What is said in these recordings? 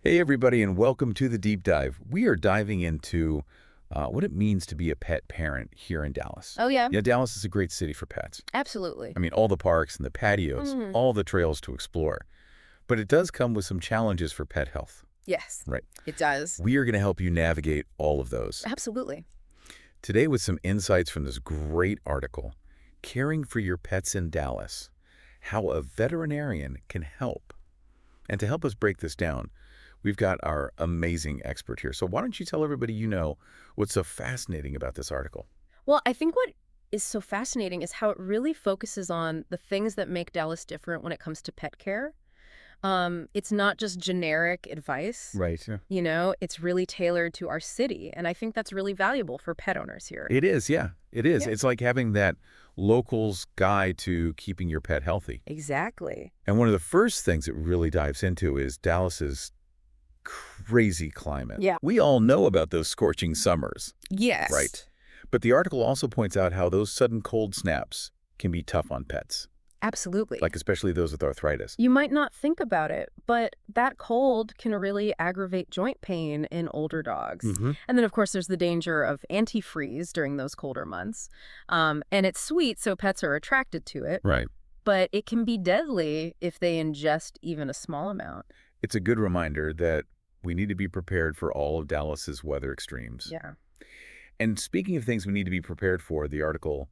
Hey everybody, and welcome to the Deep Dive. We are diving into what it means to be a pet parent here in Dallas. Oh, yeah, Yeah, Dallas is a great city for pets. absolutely. I mean, all the parks and the patios, Mhm. all the trails to explore. But it does come with some challenges for pet health. Yes, Right. it does. We are going to help you navigate all of those. Absolutely. Today with some insights from this great article, Caring for Your Pets in Dallas, How a Veterinarian Can Help. And to help us break this down, we've got our amazing expert here. So why don't you tell everybody you know what's so fascinating about this article? Well, I think what is so fascinating is how it really focuses on the things that make Dallas different when it comes to pet care. It's not just generic advice, Right. Yeah. it's really tailored to our city. And I think that's really valuable for pet owners here. It is, yeah. It is. Yeah, It's like having that local's guide to keeping your pet healthy. exactly. And one of the first things it really dives into is Dallas's crazy climate. Yeah. We all know about those scorching summers, Yes. right? But the article also points out how those sudden cold snaps can be tough on pets, Absolutely. like especially those with arthritis. You might not think about it, but that cold can really aggravate joint pain in older dogs. Hmm. And then, of course, there's the danger of antifreeze during those colder months. And it's sweet, so pets are attracted to it, Right. but it can be deadly if they ingest even a small amount. It's a good reminder that we need to be prepared for all of Dallas's weather extremes. Yeah. And speaking of things we need to be prepared for, the article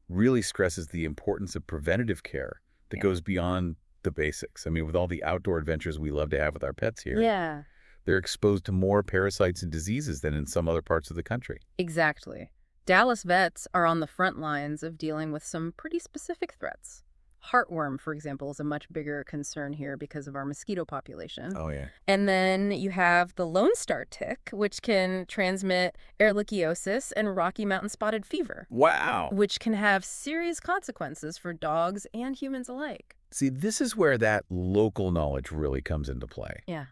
really stresses the importance of preventative care that Yeah. goes beyond the basics. I mean, with all the outdoor adventures we love to have with our pets here, Yeah, they're exposed to more parasites and diseases than in some other parts of the country. exactly. Dallas vets are on the front lines of dealing with some pretty specific threats. Heartworm, for example, is a much bigger concern here because of our mosquito population. Oh, yeah. And then you have the Lone Star tick, which can transmit ehrlichiosis and Rocky Mountain spotted fever, Wow. which can have serious consequences for dogs and humans alike. See, this is where that local knowledge really comes into play. Yeah.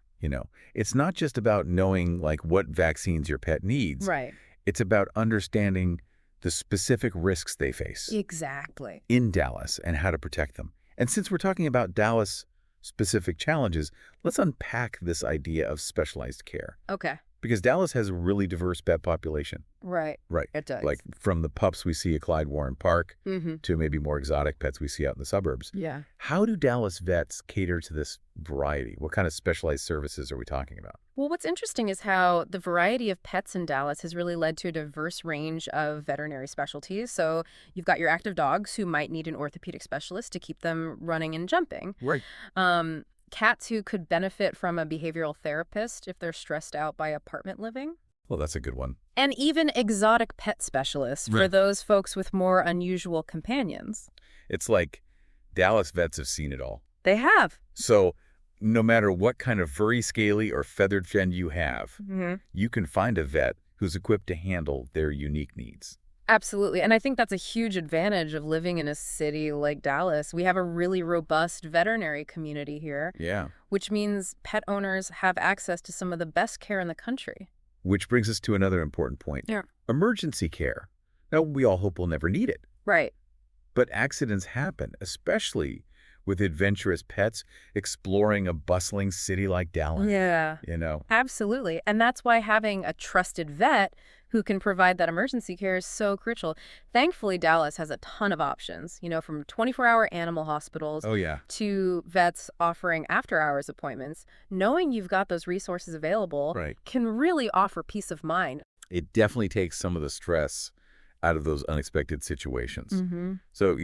It's not just about knowing like what vaccines your pet needs. Right. It's about understanding the specific risks they face Exactly. in Dallas and how to protect them. And since we're talking about Dallas-specific challenges, let's unpack this idea of specialized care. Okay. Because Dallas has a really diverse pet population. Right. Right. It does. Like from the pups we see at Clyde Warren Park Mm-hmm. to maybe more exotic pets we see out in the suburbs. Yeah. How do Dallas vets cater to this variety? What kind of specialized services are we talking about? Well, what's interesting is how the variety of pets in Dallas has really led to a diverse range of veterinary specialties. So you've got your active dogs who might need an orthopedic specialist to keep them running and jumping. Right. Cats who could benefit from a behavioral therapist if they're stressed out by apartment living. Well, that's a good one. And even exotic pet specialists for Right. those folks with more unusual companions. It's like Dallas vets have seen it all. They have. So no matter what kind of furry, scaly, or feathered friend you have, you can find a vet who's equipped to handle their unique needs. Absolutely. And I think that's a huge advantage of living in a city like Dallas. We have a really robust veterinary community here, Yeah. which means pet owners have access to some of the best care in the country. Which brings us to another important point. Yeah. Emergency care. Now, we all hope we'll never need it. Right. But accidents happen, especially with adventurous pets exploring a bustling city like Dallas. Yeah. Absolutely. And that's why having a trusted vet who can provide that emergency care is so crucial. Thankfully, Dallas has a ton of options, from 24-hour animal hospitals Oh, yeah. to vets offering after-hours appointments. Knowing you've got those resources available Right. can really offer peace of mind. It definitely takes some of the stress out of those unexpected situations. Mm-hmm. So,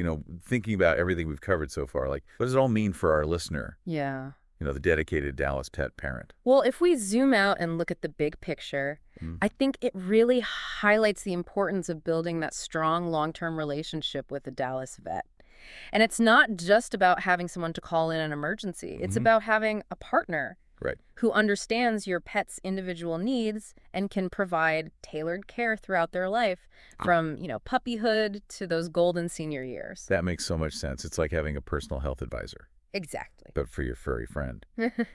thinking about everything we've covered so far, like, what does it all mean for our listener, Yeah. the dedicated Dallas pet parent? Well, if we zoom out and look at the big picture, Mm. I think it really highlights the importance of building that strong long-term relationship with the Dallas vet. And it's not just about having someone to call in an emergency. It's Mhm. about having a partner Right. who understands your pet's individual needs and can provide tailored care throughout their life, from, puppyhood to those golden senior years. That makes so much sense. It's like having a personal health advisor, Exactly. but for your furry friend.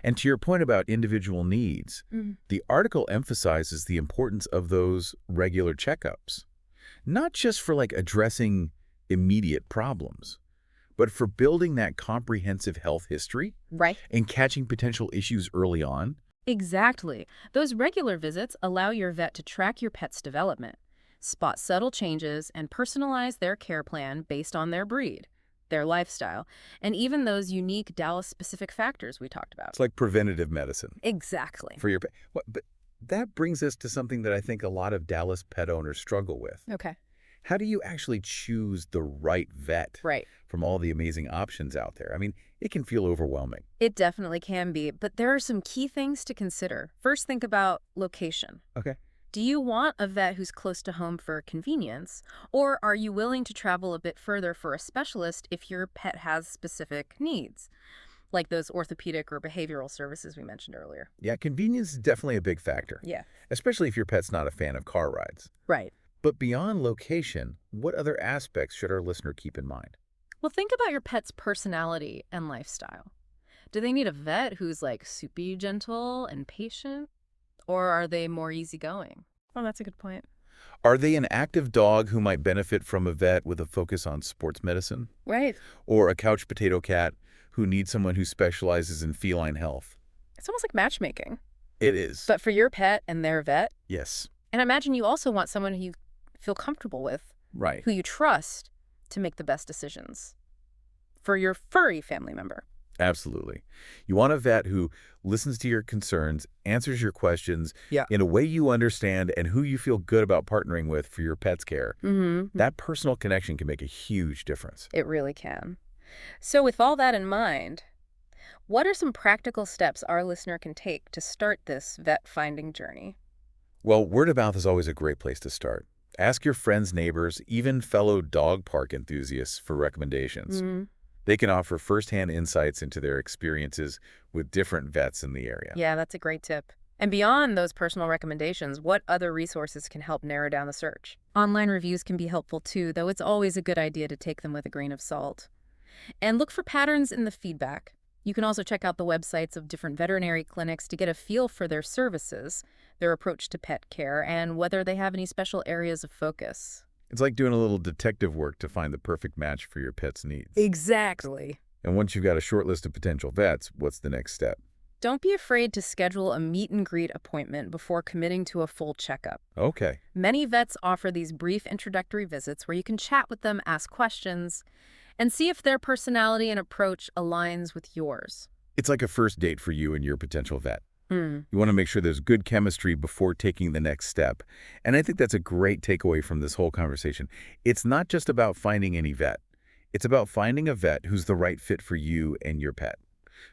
And to your point about individual needs, Mhm. the article emphasizes the importance of those regular checkups, not just for like addressing immediate problems, but for building that comprehensive health history Right. and catching potential issues early on. Exactly. Those regular visits allow your vet to track your pet's development, spot subtle changes, and personalize their care plan based on their breed, their lifestyle, and even those unique Dallas-specific factors we talked about. It's like preventative medicine Exactly. for your pet. But that brings us to something that I think a lot of Dallas pet owners struggle with. Okay. How do you actually choose the right vet Right. from all the amazing options out there? I mean, it can feel overwhelming. It definitely can be, but there are some key things to consider. First, think about location. Okay. Do you want a vet who's close to home for convenience, or are you willing to travel a bit further for a specialist if your pet has specific needs, like those orthopedic or behavioral services we mentioned earlier? Yeah, convenience is definitely a big factor, Yeah. especially if your pet's not a fan of car rides. Right. But beyond location, what other aspects should our listener keep in mind? Well, think about your pet's personality and lifestyle. Do they need a vet who's like super gentle and patient, or are they more easygoing? Oh, that's a good point. Are they an active dog who might benefit from a vet with a focus on sports medicine? Right. Or a couch potato cat who needs someone who specializes in feline health? It's almost like matchmaking. It is. But for your pet and their vet, Yes. and imagine you also want someone who you feel comfortable with, Right. who you trust to make the best decisions for your furry family member. Absolutely. You want a vet who listens to your concerns, answers your questions Yeah. in a way you understand, and who you feel good about partnering with for your pet's care. Mm-hmm. That personal connection can make a huge difference. It really can. So with all that in mind, what are some practical steps our listener can take to start this vet finding journey? Well, word of mouth is always a great place to start. Ask your friends, neighbors, even fellow dog park enthusiasts for recommendations. Mm-hmm. They can offer firsthand insights into their experiences with different vets in the area. Yeah, that's a great tip. And beyond those personal recommendations, what other resources can help narrow down the search? Online reviews can be helpful too, though it's always a good idea to take them with a grain of salt. And look for patterns in the feedback. You can also check out the websites of different veterinary clinics to get a feel for their services, their approach to pet care, and whether they have any special areas of focus. It's like doing a little detective work to find the perfect match for your pet's needs. Exactly. And once you've got a short list of potential vets, what's the next step? Don't be afraid to schedule a meet and greet appointment before committing to a full checkup. Okay. Many vets offer these brief introductory visits where you can chat with them, ask questions, and see if their personality and approach aligns with yours. It's like a first date for you and your potential vet. Hmm. You want to make sure there's good chemistry before taking the next step. And I think that's a great takeaway from this whole conversation. It's not just about finding any vet. It's about finding a vet who's the right fit for you and your pet.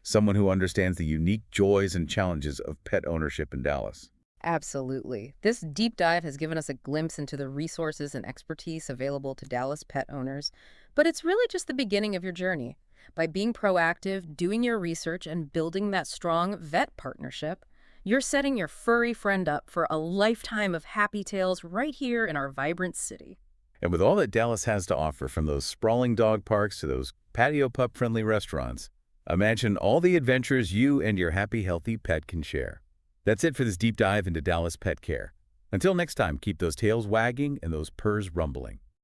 Someone who understands the unique joys and challenges of pet ownership in Dallas. Absolutely. This deep dive has given us a glimpse into the resources and expertise available to Dallas pet owners, but it's really just the beginning of your journey. By being proactive, doing your research, and building that strong vet partnership, you're setting your furry friend up for a lifetime of happy tales right here in our vibrant city. And with all that Dallas has to offer, from those sprawling dog parks to those patio pup-friendly restaurants, imagine all the adventures you and your happy, healthy pet can share. That's it for this deep dive into Dallas pet care. Until next time, keep those tails wagging and those purrs rumbling.